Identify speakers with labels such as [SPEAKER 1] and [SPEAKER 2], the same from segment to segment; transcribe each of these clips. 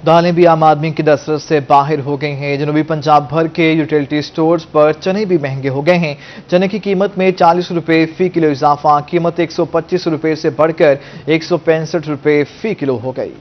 [SPEAKER 1] दालें भी आम आदमी की दस्तरस से बाहर हो गई हैं। जनूबी पंजाब भर के यूटिलिटी स्टोर्स पर चने भी महंगे हो गए हैं। चने की कीमत में 40 रुपए फी किलो इजाफा, कीमत 125 रुपए से बढ़कर 165 रुपए फी किलो हो गई।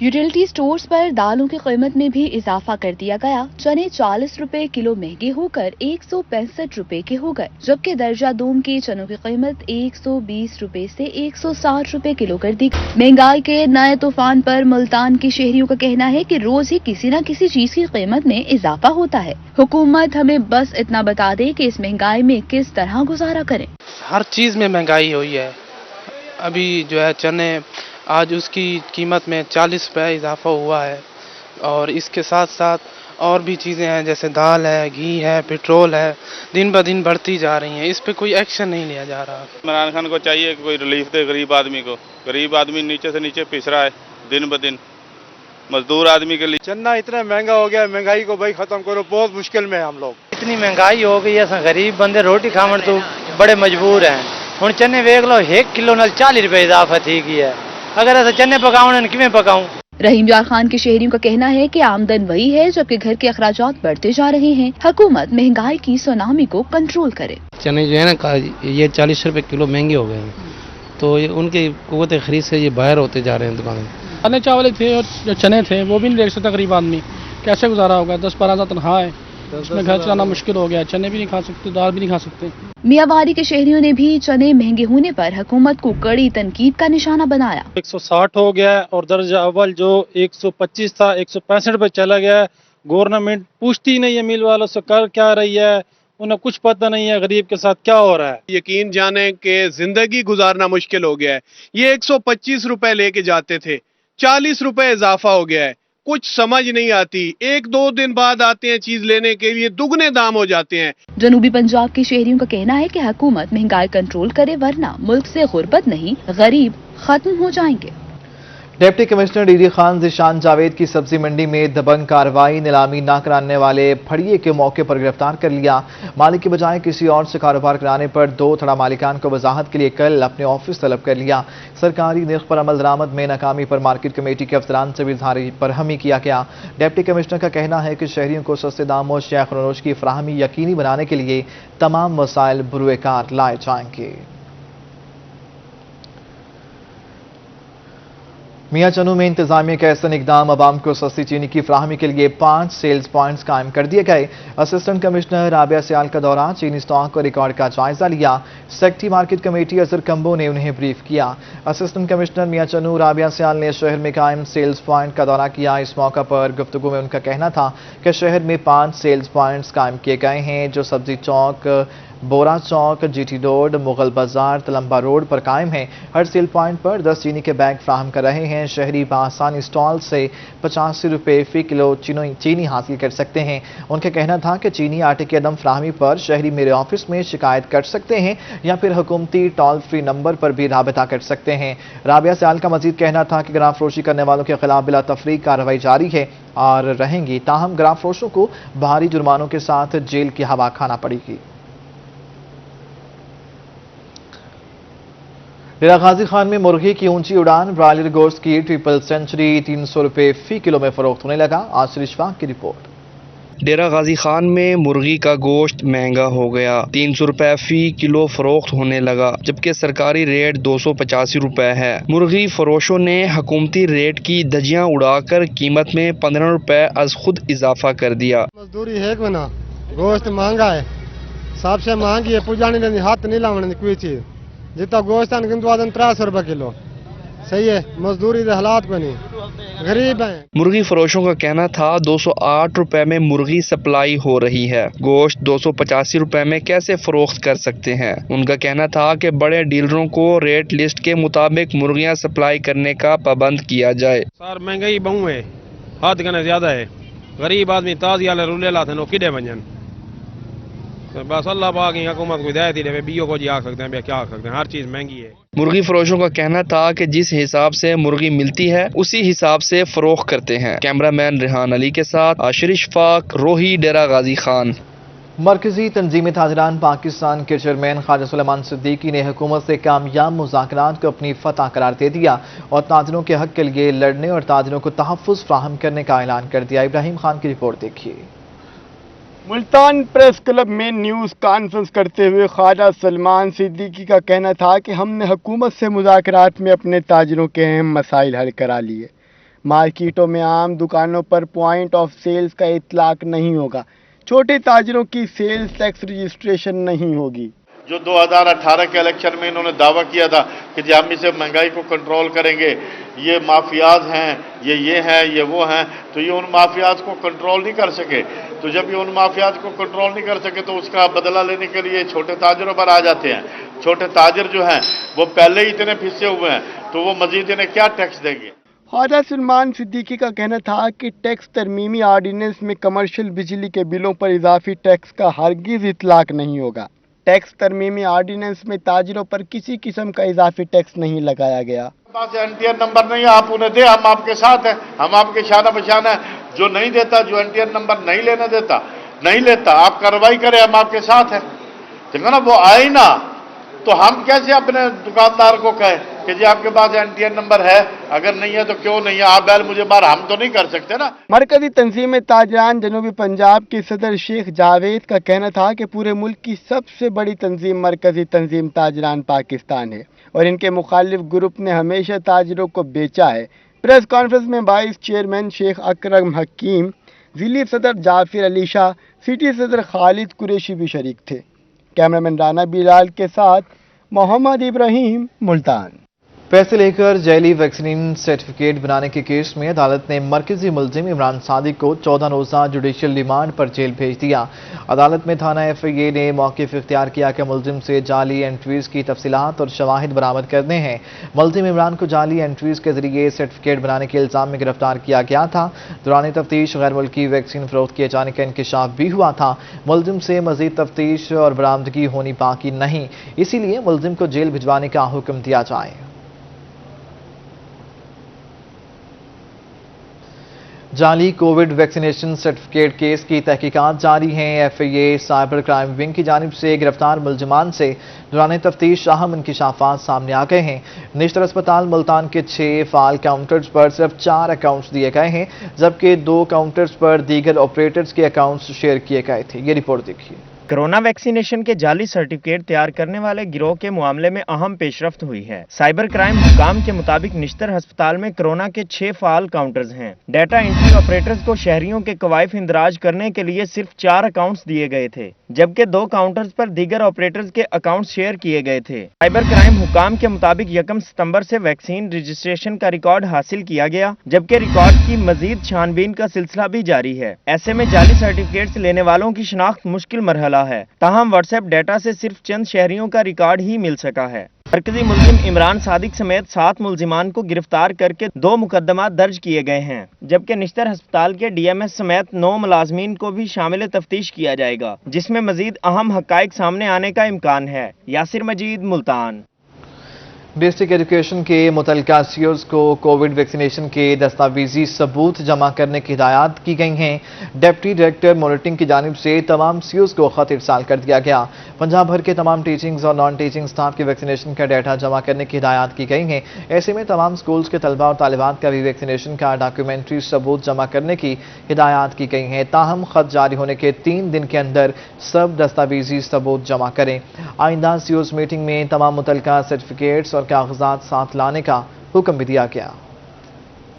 [SPEAKER 2] यूटिलिटी स्टोर्स पर दालों की कीमत में भी इजाफा कर दिया गया। चने 40 रुपए किलो महंगे होकर 165 रुपए के हो गए, जबकि दर्जा दूम के चनों की कीमत 120 रुपए से 160 रुपए किलो कर दी। महंगाई के नए तूफान पर मुल्तान के शहरियों का कहना है कि रोज ही किसी न किसी चीज की कीमत में इजाफा होता है। हुकूमत हमें बस इतना बता दे कि इस महंगाई में किस तरह गुजारा करें।
[SPEAKER 3] हर चीज में महंगाई हुई है। अभी जो है चने आज उसकी कीमत में 40 रुपये इजाफा हुआ है, और इसके साथ साथ और भी चीज़ें हैं जैसे दाल है, घी है, पेट्रोल है, दिन ब दिन बढ़ती जा रही हैं। इस पे कोई एक्शन नहीं लिया जा रहा।
[SPEAKER 4] इमरान खान को चाहिए कि कोई रिलीफ दे गरीब आदमी को। गरीब आदमी नीचे से नीचे पिस रहा है दिन ब दिन। मजदूर आदमी के लिए
[SPEAKER 5] चन्ना इतना महंगा हो गया, महंगाई को भाई खत्म करो, बहुत मुश्किल में हम लोग।
[SPEAKER 6] इतनी महंगाई हो गई है, गरीब बंदे रोटी खावन तो बड़े मजबूर हैं। हुण चने वेख लो 1 किलो नाल 40 रुपए इजाफा थी गई है। अगर ऐसे चने पकाउन किवें पकाऊं।
[SPEAKER 2] रहीम यार खान के शहरियों का कहना है कि आमदन वही है जबकि घर के अखराजात बढ़ते जा रहे हैं। हुकूमत महंगाई की सुनामी को कंट्रोल करे।
[SPEAKER 7] चने जो है ना ये 40 रुपए किलो महंगे हो गए हैं, तो ये उनकी कुव्वत खरीद से ये बाहर होते जा रहे हैं दुकानें।
[SPEAKER 8] चने चावल थे और जो चने थे वो भी नहीं ले सकता गरीब आदमी, कैसे गुजारा होगा। 10-12 हज़ार तनख्वाह है, उसमें घर चलाना मुश्किल हो गया। चने भी नहीं खा सकते, दाल भी नहीं खा सकते।
[SPEAKER 2] मियाँवारी के शहरियों ने भी चने महंगे होने पर हुकूमत को कड़ी तनकीद का निशाना बनाया।
[SPEAKER 5] 160 हो गया और दर्जा अव्वल जो 125 था 165 पे चला गया। गवर्नमेंट पूछती नहीं है मिल वालों से कर क्या रही है, उन्हें कुछ पता नहीं है गरीब के साथ क्या हो रहा है।
[SPEAKER 9] यकीन जाने कि जिंदगी गुजारना मुश्किल हो गया है। ये 125 रुपए लेके जाते थे, 40 रुपए इजाफा हो गया है। कुछ समझ नहीं आती, 1-2 दिन बाद आते हैं चीज लेने के लिए, दुगने दाम हो जाते हैं।
[SPEAKER 2] जनूबी पंजाब के शहरियों का कहना है कि हुकूमत महंगाई कंट्रोल करे, वरना मुल्क से गुर्बत नहीं गरीब खत्म हो जाएंगे।
[SPEAKER 1] Deputy commissioner DD Khan Zeeshan Javed की सब्जी मंडी में दबंग कार्रवाई, नीलामी न कराने वाले फड़िए के मौके पर गिरफ्तार कर लिया। मालिक के बजाय किसी और से कारोबार कराने पर 2 थड़ा मालिकान को वजाहत के लिए कल अपने ऑफिस तलब कर लिया। सरकारी निर्ख पर अमल दरामद में नाकामी पर मार्केट कमेटी के अफसरान से भी इजहार बरहमी किया गया। डिप्टी कमिश्नर का कहना है कि शहरियों को सस्ते दामों शेयर खनोश की फराहमी यकीनी बनाने के लिए तमाम वसाइल बुरुएकार लाए जाएंगे। मियां चनू में इंतजामिया का ऐसा इकदाम, अवाम को सस्ती चीनी की फराहमी के लिए 5 सेल्स पॉइंट्स कायम कर दिए गए। असिस्टेंट कमिश्नर राबिया सियाल का दौरा चीनी स्टॉक और रिकॉर्ड का जायजा लिया। Secretary market committee Azhar combo ने उन्हें ब्रीफ किया। असिस्टेंट कमिश्नर मियां चनू राबिया सियाल ने शहर में कायम सेल्स पॉइंट का दौरा किया। इस मौका पर गुफ्तगू में उनका कहना था कि शहर में 5 सेल्स पॉइंट्स कायम किए गए हैं जो सब्जी चौक, बोरा चौक, जीटी रोड, मुगल बाजार, तलम्बा रोड पर कायम है। हर सेल पॉइंट पर 10 चीनी के बैग फ्राहम कर रहे हैं। शहरी बआसानी स्टॉल से 85 रुपए फी किलो चीनी हासिल कर सकते हैं। उनका कहना था कि चीनी आटे की अदम फ्राहमी पर शहरी मेरे ऑफिस में शिकायत कर सकते हैं या फिर हुकूमती टोल फ्री नंबर पर भी राबिता कर सकते हैं। राबिया सियाल का मजीद कहना था कि ग्राम फरोशी करने वालों के खिलाफ बिला तफरीक कार्रवाई जारी है और रहेंगी, ताहम ग्राम फरोशों को भारी जुर्मानों के साथ जेल की हवा खाना पड़ेगी। डेरा गाजी खान में मुर्गी की ऊंची उड़ान, ब्रायलर गोश्त की ट्रिपल सेंचुरी 300 रुपए फी किलो में फरोख्त होने लगा। आसिर इशफाक की रिपोर्ट।
[SPEAKER 10] डेरा गाजी खान में मुर्गी का गोश्त महंगा हो गया, 300 रुपए फी किलो फरोख्त होने लगा, जबकि सरकारी रेट 285 रुपए है। मुर्गी फरोशों ने हुकूमती रेट की धज्जियां उड़ाकर कीमत में 15 रुपए अज खुद इजाफा कर दिया।
[SPEAKER 5] मजदूरी है कि ना, गोश्त महंगा है, सबसे महंगी है, पुजानी हाथ नहीं लाने कोई चीज। जितना गोश्त 300 रुपए किलो, सही है। मजदूरी के हालात को नहीं, गरीब हैं।
[SPEAKER 10] मुर्गी फरोशों का कहना था 208 रुपए में मुर्गी सप्लाई हो रही है, गोश्त 285 रुपए में कैसे फरोख्त कर सकते हैं। उनका कहना था कि बड़े डीलरों को रेट लिस्ट के मुताबिक मुर्गियां सप्लाई करने का पाबंद किया जाए।
[SPEAKER 5] सर महंगाई बहु है, हद कने ज्यादा है। गरीब आदमी ताजी वाले रूले लाते नो किडे बंजन, बस अल्लाह पाक की हुकूमत को हिदायत ही दे, बीओ को जी आ सकते हैं, क्या आ सकते हैं, हर चीज महंगी है।
[SPEAKER 10] मुर्गी फरोशों का कहना था कि जिस हिसाब से मुर्गी मिलती है उसी हिसाब से फरोख्त करते हैं। कैमरामैन रेहान अली के साथ आशिर इशफाक, रोही, डेरा गाजी खान।
[SPEAKER 1] मरकजी तंजीमी ताजरान पाकिस्तान के चेयरमैन ख्वाजा सुलेमान सिद्दीकी ने हुकूमत से कामयाब मुज़ाकरात को अपनी फतह करार दे दिया और ताजरों के हक के लिए लड़ने और ताजरों को तहफ़्फ़ुज़ फ्राहम करने का ऐलान कर दिया। इब्राहिम खान की रिपोर्ट देखिए।
[SPEAKER 11] मुल्तान प्रेस क्लब में न्यूज़ कॉन्फ्रेंस करते हुए ख्वाजा सलमान सिद्दीकी का कहना था कि हमने हुकूमत से मुज़ाकरात में अपने ताजरों के अहम मसाइल हल करा लिए। मार्केटों में आम दुकानों पर पॉइंट ऑफ सेल्स का इतलाक नहीं होगा, छोटे ताजरों की सेल्स टैक्स रजिस्ट्रेशन नहीं होगी।
[SPEAKER 12] जो 2018 के इलेक्शन में इन्होंने दावा किया था कि जी हम इसे महंगाई को कंट्रोल करेंगे, ये माफियाज हैं, ये हैं, ये वो हैं, तो ये उन माफियाज को कंट्रोल नहीं कर सके। तो जब ये उन माफियाज को कंट्रोल नहीं कर सके तो उसका बदला लेने के लिए छोटे ताजरों पर आ जाते हैं। छोटे ताजर जो हैं वो पहले ही इतने फिसे हुए हैं, तो वो मजीद इन्हें क्या टैक्स देंगे।
[SPEAKER 11] ख्वाजा सलमान सिद्दीकी का कहना था कि टैक्स तरमीमी आर्डिनेंस में कमर्शियल बिजली के बिलों पर इजाफी टैक्स का हरगिज इतलाक नहीं होगा। टैक्स तरमीमी आर्डिनेंस में ताजरों पर किसी किस्म का इजाफी टैक्स नहीं लगाया गया।
[SPEAKER 12] पास एनटीआर नंबर नहीं, आप उन्हें दे, हम आपके साथ हैं, हम आपके शाना बशाना है। जो नहीं देता, जो एनटीआर नंबर नहीं लेने देता, नहीं लेता, आप कार्रवाई करें, हम आपके साथ हैं। ठीक है ना, वो आए ना, तो हम कैसे अपने दुकानदार को कहें कि जी आपके पास एनटीआर नंबर है, अगर नहीं है तो क्यों नहीं है, आप बैल मुझे बार, हम तो नहीं कर सकते ना।
[SPEAKER 11] मरकजी तंजीम ताजरान जनूबी पंजाब के सदर शेख जावेद का कहना था कि पूरे मुल्क की सबसे बड़ी तंजीम मरकजी तंजीम ताजरान पाकिस्तान है और इनके मुखालिफ ग्रुप ने हमेशा ताजरों को बेचा है। प्रेस कॉन्फ्रेंस में वाइस चेयरमैन शेख अकरम हकीम, जिली सदर जाफिर अली शाह, सिटी सदर खालिद कुरैशी भी शरीक थे। कैमरामैन राना बिलाल के साथ मोहम्मद इब्राहिम, मुल्तान।
[SPEAKER 1] पैसे लेकर जैली वैक्सीन सर्टिफिकेट बनाने के केस में अदालत ने मरकजी मुलजिम इमरान सादिक को 14 रोज़ा जुडिशियल रिमांड पर जेल भेज दिया। अदालत में थाना FIA ने मौक़िफ़ इख्तियार किया कि मुलजिम से जाली एंट्रीज़ की तफसीलात और शवाहिद बरामद करने हैं। मुलजिम इमरान को जाली एंट्रीज़ के जरिए सर्टिफिकेट बनाने के इल्ज़ाम में गिरफ्तार किया गया था। दौरान तफ्तीश गैर मुल्की वैक्सीन फरोख्त किए जाने का इंकशाफ भी हुआ था। मुलजिम से मज़ीद तफ्तीश और बरामदगी होनी बाकी नहीं, इसीलिए मुलजिम को जेल भिजवाने का हुक्म दिया जाए। जाली कोविड वैक्सीनेशन सर्टिफिकेट केस की तहकीकात जारी हैं। FIA साइबर क्राइम विंग की जानिब से गिरफ्तार मुलजमान से दौरान तफ्तीश अहम इंकशाफात सामने आ गए हैं। निश्तर अस्पताल मुल्तान के 6 फाल काउंटर्स पर सिर्फ 4 अकाउंट्स दिए गए हैं, जबकि 2 काउंटर्स पर दीगर ऑपरेटर्स के अकाउंट्स शेयर किए गए थे। ये रिपोर्ट देखिए।
[SPEAKER 13] कोरोना वैक्सीनेशन के जाली सर्टिफिकेट तैयार करने वाले गिरोह के मामले में अहम पेशरफ्त हुई है। साइबर क्राइम हुकाम के मुताबिक निश्तर अस्पताल में कोरोना के 6 फाल काउंटर्स हैं। डाटा एंट्री ऑपरेटर्स को शहरियों के कवायफ इंदराज करने के लिए सिर्फ 4 अकाउंट्स दिए गए थे, जबकि 2 काउंटर्स पर दीगर ऑपरेटर्स के अकाउंट शेयर किए गए थे। साइबर क्राइम हुकाम के मुताबिक 1 सितंबर से वैक्सीन रजिस्ट्रेशन का रिकॉर्ड हासिल किया गया, जबकि रिकॉर्ड की मजीद छानबीन का सिलसिला भी जारी है। ऐसे में जाली सर्टिफिकेट लेने वालों की शिनाख्त मुश्किल मरहला है। ताहम व्हाट्सएप डाटा से सिर्फ चंद शहरियों का रिकॉर्ड ही मिल सका है। मरकजी मुलजिम इमरान सादिक समेत 7 मुलजिमान को गिरफ्तार करके 2 मुकदमात दर्ज किए गए हैं, जबकि निश्तर अस्पताल के DMS समेत 9 मुलाजमीन को भी शामिल तफ्तीश किया जाएगा, जिसमें मजीद अहम हकाइक सामने आने का इम्कान है। यासिर मजीद, मुल्तान।
[SPEAKER 1] डिस्ट्रिक्ट एजुकेशन के मुतल्लिका CEOs को कोविड वैक्सीनेशन के दस्तावेजी सबूत जमा करने की हिदायत की गई हैं। डिप्टी डायरेक्टर मॉनिटरिंग की जानिब से तमाम CEOs को खत इरसाल कर दिया गया। पंजाब भर के तमाम टीचिंग्स और नॉन टीचिंग स्टाफ के वैक्सीनेशन का डाटा जमा करने की हिदायत की गई हैं। ऐसे में तमाम स्कूल्स के तलबा और तालिबात का भी वैक्सीनेशन का डॉक्यूमेंट्री सबूत जमा करने की हिदायत की गई हैं। ताहम खत जारी होने के 3 दिन के अंदर सब दस्तावेजी सबूत जमा करें। आइंदा CEOs मीटिंग में तमाम मुतल्लिका सर्टिफिकेट्स और कागजात साथ लाने का हुक्म भी दिया गया।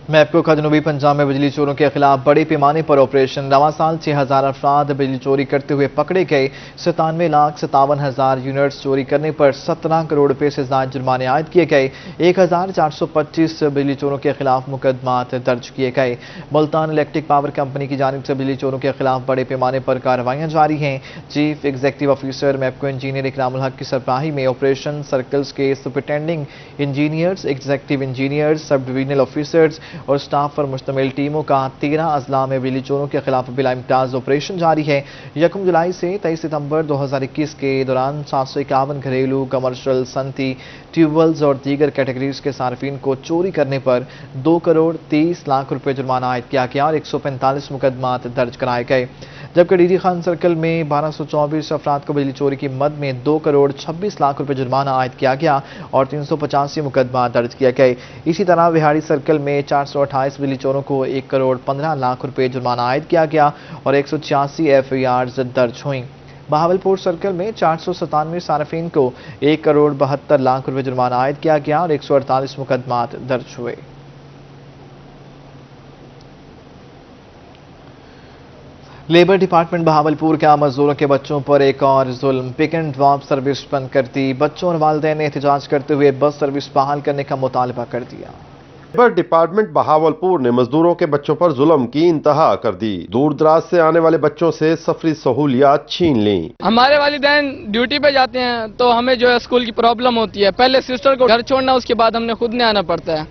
[SPEAKER 1] मैपको का जनूबी पंजाब में बिजली चोरों के खिलाफ बड़े पैमाने पर ऑपरेशन। रवां साल 6000 अफराद बिजली चोरी करते हुए पकड़े गए। 97,57,000 यूनिट्स चोरी करने पर 17 करोड़ रुपए से ज्यादा जुर्माने आयद किए गए। 1425 बिजली चोरों के खिलाफ मुकदमात दर्ज किए गए। मुल्तान इलेक्ट्रिक पावर कंपनी की जानिब से बिजली चोरों के खिलाफ बड़े पैमाने पर कार्रवाइयां जारी हैं। Chief executive officer MEPCO engineer Ikramul Haq की सरबराही में ऑपरेशन सर्कल्स के superintending engineers, executive engineers, sub divisional officers और स्टाफ पर मुश्तमिल टीमों का 13 अजला में बिजली चोरों के खिलाफ बिला इम्तियाज ऑपरेशन जारी है। 1 जुलाई से 23 सितंबर 2021 के दौरान 751 घरेलू, कमर्शियल, सनती, ट्यूबवेल्स और दीगर कैटेगरीज के सार्फिन को चोरी करने पर 2 करोड़ 30 लाख रुपए जुर्माना आयद किया गया और 145 मुकदमात दर्ज कराए गए। जबकि डीडी खान सर्कल में 1224 अफराद को बिजली चोरी की मद में 2 करोड़ 26 लाख रुपए जुर्माना आयद किया गया और 385 मुकदमा दर्ज किए गए। इसी तरह विहाड़ी सर्कल में 428 बिजली चोरों को 1 करोड़ 15 लाख रुपए जुर्माना आयद किया गया और 186 FIRs दर्ज हुई। बहावलपुर सर्कल में 497 सार्फिन को 1 करोड़ 72 लाख रुपए जुर्माना आयद किया गया और 148 मुकदमात दर्ज हुए। लेबर डिपार्टमेंट बहावलपुर का मजदूरों के बच्चों पर एक और जुल्म, पिक एंड ड्रॉप सर्विस बंद कर दी। बच्चों और वालिदैन ने एहतजाज करते हुए बस सर्विस बहाल करने का मुतालबा कर दिया।
[SPEAKER 14] लेबर डिपार्टमेंट बहावलपुर ने मजदूरों के बच्चों पर जुल्म की इंतहा कर दी। दूर दराज से आने वाले बच्चों से सफरी सहूलियात छीन ली।
[SPEAKER 8] हमारे वालिदैन ड्यूटी पे जाते हैं तो हमें जो है स्कूल की प्रॉब्लम होती है, पहले सिस्टर को घर छोड़ना, उसके बाद हमने खुद ने आना पड़ता है।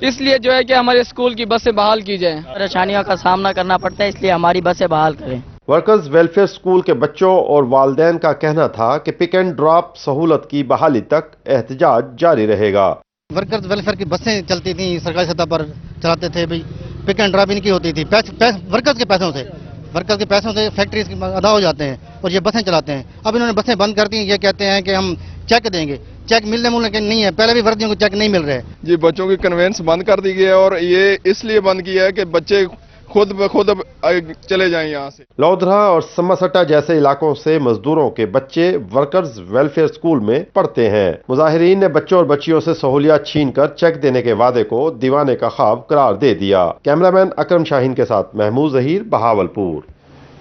[SPEAKER 8] इसलिए जो है कि हमारे स्कूल की बसें बहाल की जाए।
[SPEAKER 6] परेशानियों का सामना करना पड़ता है, इसलिए हमारी बसें बहाल करें।
[SPEAKER 14] वर्कर्स वेलफेयर स्कूल के बच्चों और वालिदैन का कहना था कि पिक एंड ड्रॉप सहूलत की बहाली तक एहतजाज जारी रहेगा।
[SPEAKER 15] वर्कर्स वेलफेयर की बसें चलती थी, सरकारी सतह पर चलाते थे भाई, पिक एंड ड्रॉप इनकी होती थी, वर्कर्स के पैसों से फैक्ट्रीज अदा हो जाते हैं और ये बसें चलाते हैं। अब इन्होंने बसें बंद कर दी, ये कहते हैं कि हम चेक देंगे, चेक मिलने नहीं है, पहले भी वर्दियों को चेक नहीं मिल रहे।
[SPEAKER 16] जी बच्चों की कन्वेंस बंद कर दी गई है और ये इसलिए बंद किया है कि बच्चे खुद ब खुद चले जाएं यहाँ से।
[SPEAKER 14] लौधरा और समसट्टा जैसे इलाकों से मजदूरों के बच्चे वर्कर्स वेलफेयर स्कूल में पढ़ते हैं। मुजाहिरीन ने बच्चों और बच्चियों से सहूलियात छीनकर चेक देने के वादे को दीवाने का ख्वाब करार दे दिया। कैमरामैन अकरम शाहीन के साथ Mahmood Zaheer, Bahawalpur.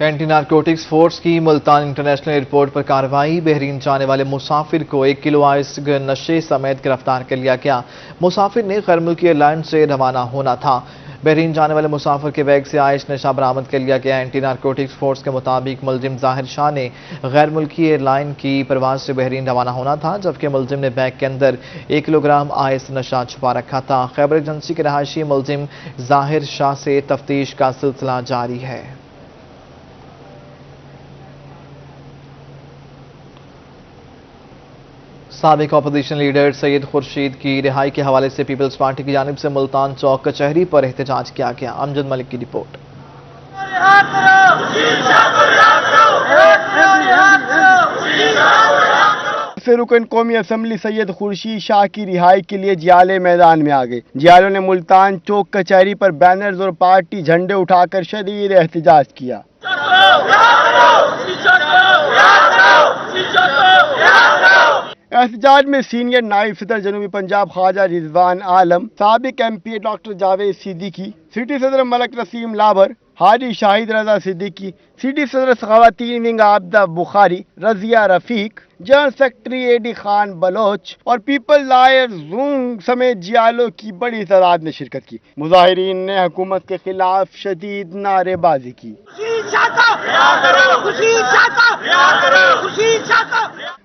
[SPEAKER 1] Anti narcotics force की मुल्तान इंटरनेशनल एयरपोर्ट पर कार्रवाई। बहरीन जाने वाले मुसाफिर को 1 किलो आइस नशे समेत गिरफ्तार कर लिया गया। मुसाफिर ने गैर मुल्की एयरलाइन से रवाना होना था। बहरीन जाने वाले मुसाफिर के बैग से आइस नशा बरामद कर लिया गया। एंटी नारकोटिक्स फोर्स के मुताबिक मुलजिम जाहिर शाह ने गैर मुल्की एयरलाइन की परवाज से बहरीन रवाना होना था, जबकि मुलजिम ने बैग के अंदर 1 किलोग्राम आइस नशा छुपा रखा था। खैबर एजेंसी के रहायशी मुलजिम जाहिर शाह से तफ्तीश का सिलसिला जारी है। साबिक अपोजिशन लीडर सैयद खुर्शीद की रिहाई के हवाले से पीपल्स पार्टी की जानिब से मुल्तान चौक कचहरी पर एहतजाज किया गया। अमजद मलिक की रिपोर्ट।
[SPEAKER 11] से रुकन कौमी असम्बली सैयद खुर्शीद शाह की रिहाई के लिए जियाले मैदान में आ गए। जियालों ने मुल्तान चौक कचहरी पर बैनर्स और पार्टी झंडे उठाकर शदीद एहतजाज किया। एहतजाज में सीनियर नायब सदर जनूबी पंजाब ख्वाजा रिजवान आलम, साबिक MP doctor Javed Siddiqui, city सदर मलक रसीम लाबर, हाजी शाहिद रजा सिद्दीकी, सिटी सदर खवातीन wing Abida Bukhari, Razia Rafiq, general secretary AD Khan Baloch और पीपल लायर जूंग समेत जियालों की बड़ी तादाद ने शिरकत की। मुजाहिरीन ने हुकूमत के खिलाफ शदीद नारेबाजी की।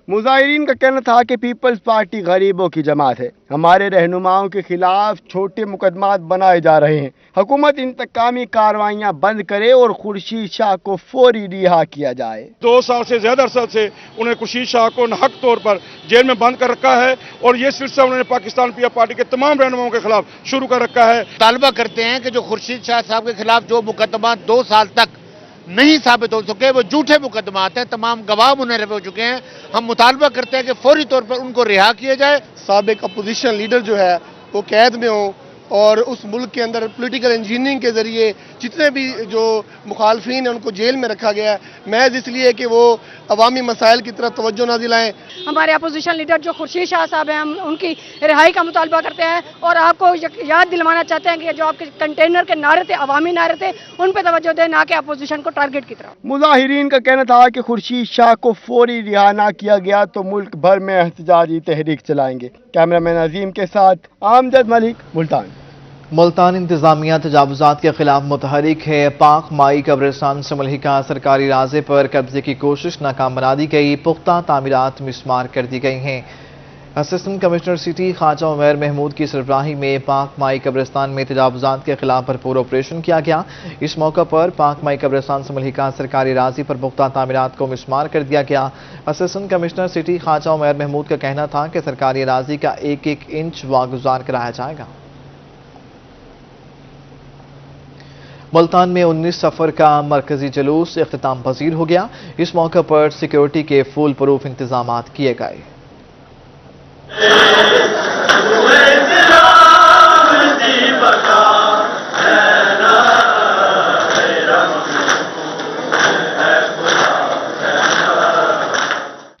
[SPEAKER 11] मुजाहिरीन का कहना था कि पीपल्स पार्टी गरीबों की जमात है, हमारे रहनुमाओं के खिलाफ छोटे मुकदमात बनाए जा रहे हैं। हुकूमत इंतकामी कार्रवाइयां बंद करे और खुर्शीद शाह को फौरी रिहा किया जाए।
[SPEAKER 17] 2 साल से ज्यादा अरसा से उन्हें खुर्शीद शाह को नाहक तौर पर जेल में बंद कर रखा है और ये सिलसिला उन्होंने पाकिस्तान पीपल्स पार्टी के तमाम रहनुमाओं के खिलाफ शुरू कर रखा है।
[SPEAKER 18] तालबा करते हैं कि जो खुर्शीद शाह साहब के खिलाफ जो मुकदमा 2 साल तक नहीं साबित हो सके, वो झूठे मुकदमात हैं, तमाम गवाह मुनहरफ हो चुके हैं। हम मुतालबा करते हैं कि फौरी तौर पर उनको रिहा किया जाए।
[SPEAKER 19] साबिक अपोजिशन लीडर जो है वो कैद में हो और उस मुल्क के अंदर पॉलिटिकल इंजीनियरिंग के जरिए जितने भी जो मुखालफिन हैं उनको जेल में रखा गया है, महज इसलिए कि वो अवामी मसाइल की तरफ तवज्जो ना दिलाएं।
[SPEAKER 20] हमारे अपोजिशन लीडर जो खुर्शीद शाह साहब हैं, हम उनकी रिहाई का मुतालबा करते हैं और आपको याद दिलवाना चाहते हैं कि जो आपके कंटेनर के नारे थे, अवामी नारे थे, उन पर तवज्जो दें, ना कि अपोजिशन को टारगेट की तरफ।
[SPEAKER 11] मुजाहिरीन का कहना था कि खुर्शीद शाह को फौरी रिहा ना किया गया तो मुल्क भर में एहतजाजी तहरीक चलाएंगे। कैमरामैन अजीम के साथ आमजद मलिक, मुल्तान।
[SPEAKER 1] मुल्तान इंतजामिया तजावुजात के खिलाफ मुतहरिक है। पाक माई कब्रिस्तान से मुल्हिका सरकारी राजे पर कब्जे की कोशिश नाकाम बना दी गई। पुख्ता तामीरात मिसमार कर दी गई हैं। Assistant commissioner city Khawaja Umair Mahmood की सरबराही में पाक माई कब्रिस्तान में तजावुजात के खिलाफ भरपूर ऑपरेशन किया गया। इस मौका पर पाक माई कब्रिस्तान से मुल्हिका सरकारी राजी पर पुख्ता तामीरात को मिसमार कर दिया गया। Assistant commissioner city Khawaja Umair Mahmood का कहना था कि सरकारी राजी का 1-1 इंच वागुजार कराया जाएगा। मुल्तान में 19 सफ़र का मरकजी जुलूस इख्तिताम पजीर हो गया। इस मौके पर सिक्योरिटी के फुल प्रूफ इंतजाम किए गए।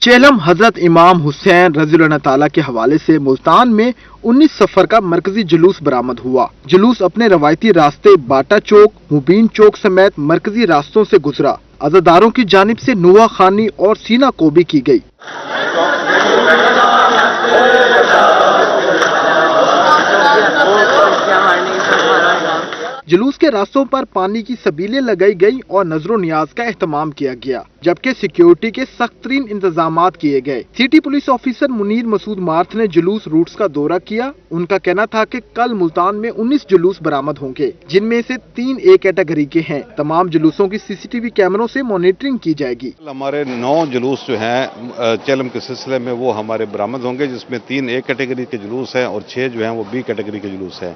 [SPEAKER 21] चेलम हजरत इमाम हुसैन रज़ियल्लाहु ताला के हवाले से मुल्तान में 19 सफ़र का मरकजी जुलूस बरामद हुआ। जुलूस अपने रवायती रास्ते बाटा चौक, मुबीन चौक समेत मरकजी रास्तों से गुजरा। अज़ादारों की जानिब से नुआ खानी और सीना कोबी की गई। जुलूस के रास्तों पर पानी की सबीलें लगाई गई और नजरो नियाज का एहतमाम किया गया, जबकि सिक्योरिटी के सख्त तरीन इंतजाम किए गए। City police officer Munir Masood मार्थ ने जुलूस रूट्स का दौरा किया। उनका कहना था कि कल मुल्तान में 19 जुलूस बरामद होंगे, जिनमें से 3 ए कैटेगरी के हैं। तमाम जुलूसों की CCTV कैमरों से मॉनिटरिंग की जाएगी।
[SPEAKER 22] हमारे 9 जुलूस जो हैं चेलम के सिलसिले में वो हमारे बरामद होंगे, जिसमें 3 ए कैटेगरी के जुलूस हैं और 6 जो हैं वो B कैटेगरी के जुलूस हैं।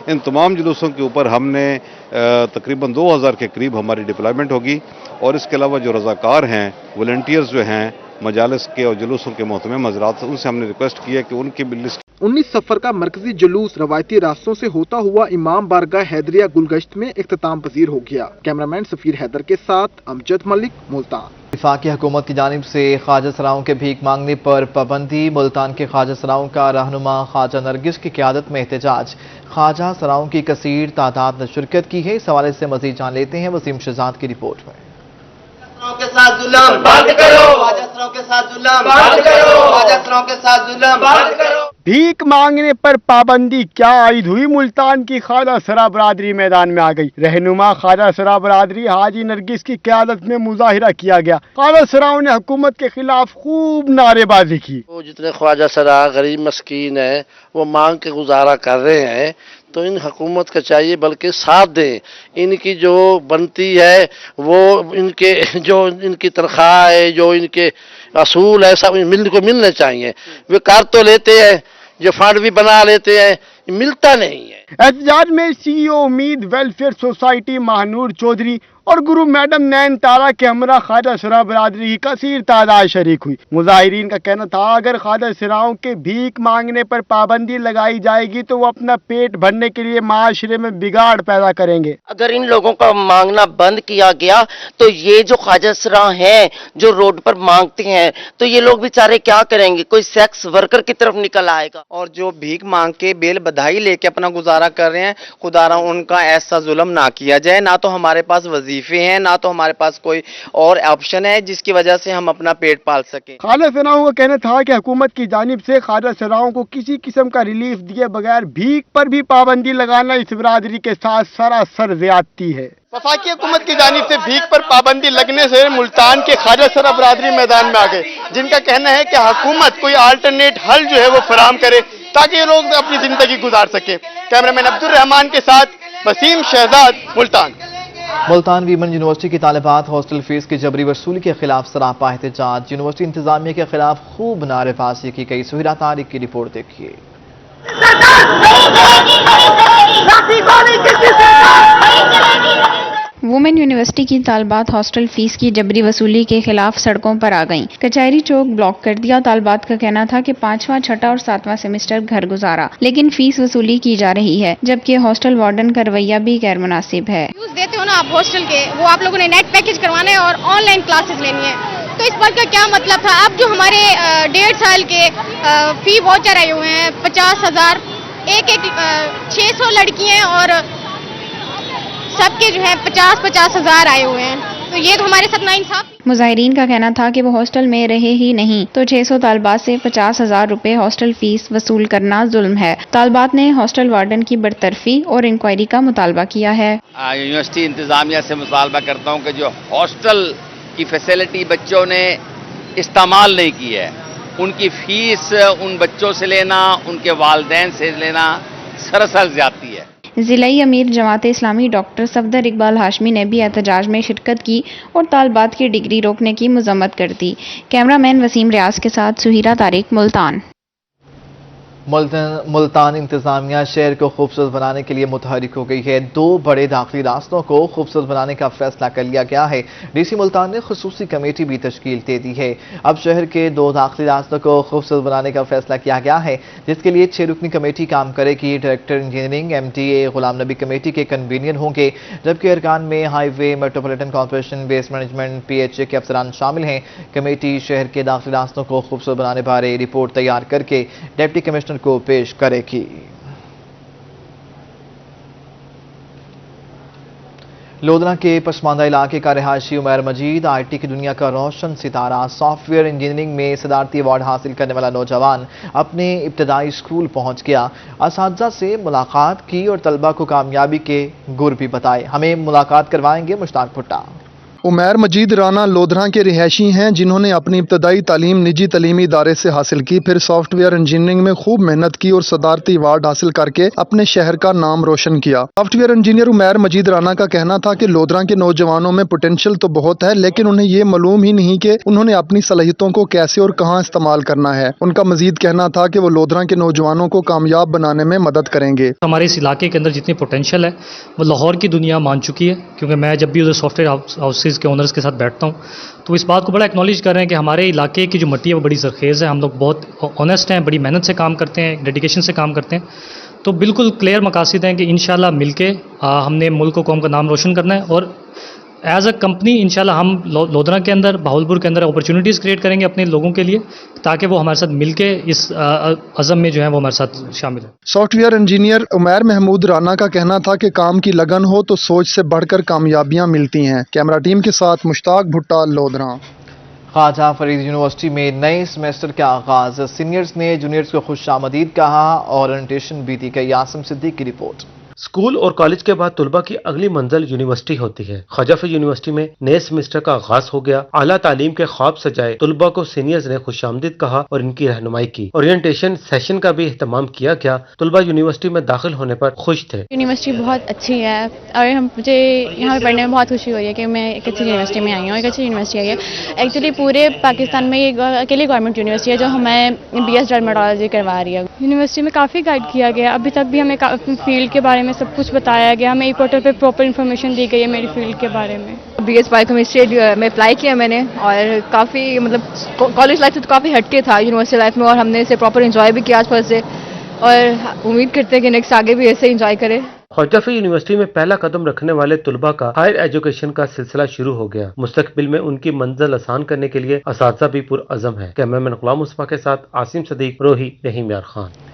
[SPEAKER 22] इन तमाम जुलूसों के ऊपर हमने तकरीबन 2000 के करीब हमारी डिप्लॉयमेंट होगी और इसके अलावा जो रज़ाकार हैं, वॉलंटियर्स जो हैं मजालिस के और जुलूसों के मोहतमिम हज़रात, उनसे हमने रिक्वेस्ट की है कि उनकी भी लिस्ट
[SPEAKER 21] 19 सफ़र का मरकजी जुलूस रवायती रास्तों से होता हुआ इमाम बारगाह हैदरिया गुलगश्त में इख्तिताम पजीर हो गया। कैमरामैन सफीर हैदर के साथ अमजद मलिक, मुल्तान।
[SPEAKER 1] वफाकी हुकूमत की जानिब से ख्वाजा सराओं के भीख मांगने पर पाबंदी। मुल्तान के ख्वाजा सराओं का रहनुमा ख्वाजा नरगिस की क़यादत में एहतजाज। ख्वाजा सराओं की कसीर तादाद ने शिरकत की है। इस हवाले से मजीद जान लेते हैं वसीम शहजाद की रिपोर्ट में।
[SPEAKER 23] के साथ जुल्म बंद करो, ख्वाजा के साथ जुल्म बंद करो, ख्वाजा के साथ जुल्म बंद करो।
[SPEAKER 11] भीख मांगने पर पाबंदी क्या आयद हुई? मुल्तान की ख्वाजा सरा बरादरी मैदान में आ गई। रहनुमा ख्वाजा सरा बरादरी हाजी नरगिस की क़यादत में मुजाहिरा किया गया। ख्वाजा सराओं ने हुकूमत के खिलाफ खूब नारेबाजी की।
[SPEAKER 24] वो जितने ख्वाजा सरा गरीब मस्कीन है वो मांग के गुजारा कर रहे हैं, तो इन हुकूमत का चाहिए बल्कि साथ दें। इनकी जो बनती है वो इनके जो इनकी तनख्वाह है, जो इनके असूल है, सब इनको मिलने चाहिए। वे कर तो लेते हैं, जो फंड भी बना लेते हैं, मिलता नहीं है।
[SPEAKER 11] एहतजाज में CEO उम्मीद वेलफेयर सोसाइटी महानूर चौधरी और गुरु मैडम नैन तारा के हमरा ख्वाजा सरा बरादरी की कसीर तादाद शरीक हुई। मुजाहिरीन का कहना था अगर ख्वाजा सराओं के भीख मांगने पर पाबंदी लगाई जाएगी तो वो अपना पेट भरने के लिए माशरे में बिगाड़ पैदा करेंगे।
[SPEAKER 25] अगर इन लोगों का मांगना बंद किया गया तो ये जो ख्वाजा सरा हैं जो रोड पर मांगते हैं, तो ये लोग बेचारे क्या करेंगे? कोई सेक्स वर्कर की तरफ निकल आएगा।
[SPEAKER 26] और जो भीख मांग के बेल बधाई लेके अपना गुजारा कर रहे हैं, खुदारा उनका ऐसा जुल्म ना किया जाए। ना तो हमारे पास वजीफे हैं, ना तो हमारे पास कोई और ऑप्शन है जिसकी वजह से हम अपना पेट पाल सके।
[SPEAKER 11] ख्वाजा सराओं का कहना था कि हुकूमत की जानिब से ख्वाजा सराओं को किसी किस्म का रिलीफ दिए बगैर भीख पर भी पाबंदी लगाना इस बिरादरी के साथ सरासर ज्यादती है।
[SPEAKER 23] वफाकी हुकूमत की जानिब से भीख पर पाबंदी लगने से मुल्तान के ख्वाजा सरा बरादरी मैदान में आ गए, जिनका कहना है कि हुकूमत कोई अल्टरनेट हल जो है वो फराहम करे ताकि ये लोग अपनी जिंदगी गुजार सके। कैमरामैन अब्दुल रहमान के साथ वसीम शहजाद, मुल्तान।
[SPEAKER 1] मुल्तान वीमेन यूनिवर्सिटी की तालिबात हॉस्टल फीस की जबरी वसूली के खिलाफ सरापा एहतजाज। यूनिवर्सिटी इंतजामिया के खिलाफ खूब नारेबाजी की गई। सुहिरा तारिक की रिपोर्ट देखिए।
[SPEAKER 27] वुमेन यूनिवर्सिटी की तालबात हॉस्टल फीस की जबरी वसूली के खिलाफ सड़कों पर आ गईं। कचहरी चौक ब्लॉक कर दिया। तालबात का कहना था कि 5वां, 6ठा और 7वां सेमेस्टर घर गुजारा, लेकिन फीस वसूली की जा रही है, जबकि हॉस्टल वार्डन का रवैया भी गैर मुनासिब है।
[SPEAKER 28] यूज देते हो ना आप हॉस्टल के, वो आप लोगों ने नेट पैकेज करवाना है और ऑनलाइन क्लासेस लेनी है, तो इस पर का क्या मतलब था? अब जो हमारे 1.5 साल के फी वाउचर आए हुए हैं 50,000, एक 600 लड़कियां और सबके जो है 50,000 आए हुए हैं, तो ये तो हमारे साथ नाइंसाफी।
[SPEAKER 27] मुजाहिरीन का कहना था कि वो हॉस्टल में रहे ही नहीं तो 600 तालबात से 50,000 रुपए हॉस्टल फीस वसूल करना जुल्म है। तालबात ने हॉस्टल वार्डन की बरतरफी और इंक्वायरी का मुतालबा किया है।
[SPEAKER 29] यूनिवर्सिटी इंतजामिया से मुतालबा करता हूँ कि जो हॉस्टल की फैसिलिटी बच्चों ने इस्तेमाल नहीं की है, उनकी फीस उन बच्चों से लेना, उनके वालिदैन से लेना सरासर ज्यादती है।
[SPEAKER 27] जिलाई अमीर जमात इस्लामी डॉक्टर सफदर इकबाल हाशमी ने भी एहतजाज में शिरकत की और तालबात की डिग्री रोकने की मजम्मत कर दी। कैमरामैन वसीम रियाज के साथ सुहिरा तारिक, मुल्तान।
[SPEAKER 1] ملتان انتظامیہ شہر کو خوبصورت بنانے کے لیے متحرک ہو گئی ہے۔ 2 بڑے داخلی راستوں کو خوبصورت بنانے کا فیصلہ کر لیا گیا ہے۔ ڈی سی ملتان نے خصوصی کمیٹی بھی تشکیل دے دی ہے۔ اب شہر کے 2 داخلی راستوں کو خوبصورت بنانے کا فیصلہ کیا گیا ہے، جس کے لیے 6 رکنی کمیٹی کام کرے گی۔ ڈائریکٹر انجینئرنگ MTA غلام نبی کمیٹی کے کنوینر ہوں گے، جبکہ ارکان میں ہائی وے، میٹروپولیٹن کارپوریشن، بیس مینجمنٹ، PHA کے افسران شامل ہیں۔ کمیٹی شہر کے داخلی راستوں کو خوبصورت بنانے بارے رپورٹ تیار کر کے ڈپٹی کمشنر کو پیش کرے گی۔ لودھنا کے پسماندہ علاقے کا رہائشی عمیر مجید IT کی دنیا کا روشن ستارہ، سافٹ ویئر انجینئرنگ میں صدارتی ایوارڈ حاصل کرنے والا نوجوان اپنے ابتدائی اسکول پہنچ گیا، اساتذہ سے ملاقات کی اور طلبہ کو کامیابی کے گر بھی بتائے۔ ہمیں ملاقات کروائیں گے مشتاق بھٹا۔
[SPEAKER 2] عمیر مجید رانا لودھنا کے رہائشی ہیں، جنہوں نے اپنی ابتدائی تعلیم نجی تعلیمی ادارے سے حاصل کی، پھر سافٹ ویئر انجینئرنگ میں خوب محنت کی اور صدارتی ایوارڈ حاصل کر کے اپنے شہر کا نام روشن کیا۔ سافٹ ویئر انجینئر عمیر مجید رانا کا کہنا تھا کہ لودھنا کے نوجوانوں میں پوٹینشل تو بہت ہے، لیکن انہیں یہ معلوم ہی نہیں کہ انہوں نے اپنی صلاحیتوں کو کیسے اور کہاں استعمال کرنا ہے۔ ان کا مزید کہنا تھا کہ وہ لودھنا کے نوجوانوں کو کامیاب بنانے میں مدد کریں گے۔
[SPEAKER 3] ہمارے اس علاقے کے اندر جتنی پوٹینشل ہے وہ لاہور کی دنیا مان چکی ہے، کیونکہ میں جب بھی ادھر سافٹ ویئر ہاؤسز کے اونرز کے ساتھ بیٹھتا ہوں تو اس بات کو بڑا ایکنالج کر رہے ہیں کہ ہمارے علاقے کی جو مٹی ہے وہ بڑی زرخیز ہے، ہم لوگ بہت آنیسٹ ہیں، بڑی محنت سے کام کرتے ہیں، ڈیڈیکیشن سے کام کرتے ہیں، تو بالکل کلیئر مقاصد ہیں کہ انشاءاللہ مل کے ہم نے ملک و قوم کا نام روشن کرنا ہے، اور ایز اے کمپنی انشاءاللہ ہم لودھنا کے اندر، بہاولپور کے اندر اپرچونیٹیز کریٹ کریں گے اپنے لوگوں کے لیے، تاکہ وہ ہمارے ساتھ مل کے اس عزم میں جو ہے وہ ہمارے ساتھ شامل ہیں۔
[SPEAKER 2] Software engineer Umair Mahmood Rana کا کہنا تھا کہ کام کی لگن ہو تو سوچ سے بڑھ کر کامیابیاں ملتی ہیں۔ کیمرہ ٹیم کے ساتھ مشتاق بھٹا، لودھنا۔
[SPEAKER 1] خواجہ فرید یونیورسٹی میں نئے سیمسٹر کا آغاز، سینئرز نے جونیئرز کو خوش آمدید کہا اور اورینٹیشن بھی دی گئی۔ عاصم صدیق کی رپورٹ۔
[SPEAKER 4] اسکول اور کالج کے بعد طلبہ کی اگلی منزل یونیورسٹی ہوتی ہے۔ خواجہ فرید یونیورسٹی میں نئے سیمسٹر کا آغاز ہو گیا۔ اعلیٰ تعلیم کے خواب سجائے طلبہ کو سینئرز نے خوش آمدید کہا اور ان کی رہنمائی کی۔ اورینٹیشن سیشن کا بھی اہتمام کیا گیا۔ طلبہ یونیورسٹی میں داخل ہونے پر خوش تھے۔
[SPEAKER 27] یونیورسٹی بہت اچھی ہے اور مجھے یہاں پہ پڑھنے میں بہت خوشی ہوئی ہے کہ میں ایک اچھی یونیورسٹی میں آئی ہوں، ایک اچھی یونیورسٹی آئی ہے۔ ایکچولی پورے پاکستان میں یہ اکیلی گورنمنٹ یونیورسٹی ہے جو ہمیں BS ڈرمیٹالوجی کروا رہی ہے۔ یونیورسٹی میں کافی گائیڈ کیا گیا، ابھی تک بھی ہمیں فیلڈ کے بارے میں سب کچھ بتایا گیا، ہمیں پورٹل پہ پراپر انفارمیشن دی گئی ہے میری فیلڈ کے بارے میں۔
[SPEAKER 5] BS بایو کیمسٹری میں اپلائی کیا میں نے، اور کافی مطلب کالج لائف سے تو کافی ہٹ کے تھا یونیورسٹی لائف میں، اور ہم نے اسے پراپر انجوائے بھی کیا آج فرسٹ سے، اور امید کرتے ہیں کہ نیکسٹ آگے بھی ایسے انجوائے کرے۔
[SPEAKER 4] خواجہ فرید یونیورسٹی میں پہلا قدم رکھنے والے طلبہ کا ہائر ایجوکیشن کا سلسلہ شروع ہو گیا۔ مستقبل میں ان کی منزل آسان کرنے کے لیے اساتذہ بھی پرعزم ہے۔ کیمرہ مین غلام مصطفیٰ کے ساتھ عاصم صدیق، روہی، رحیم یار خان۔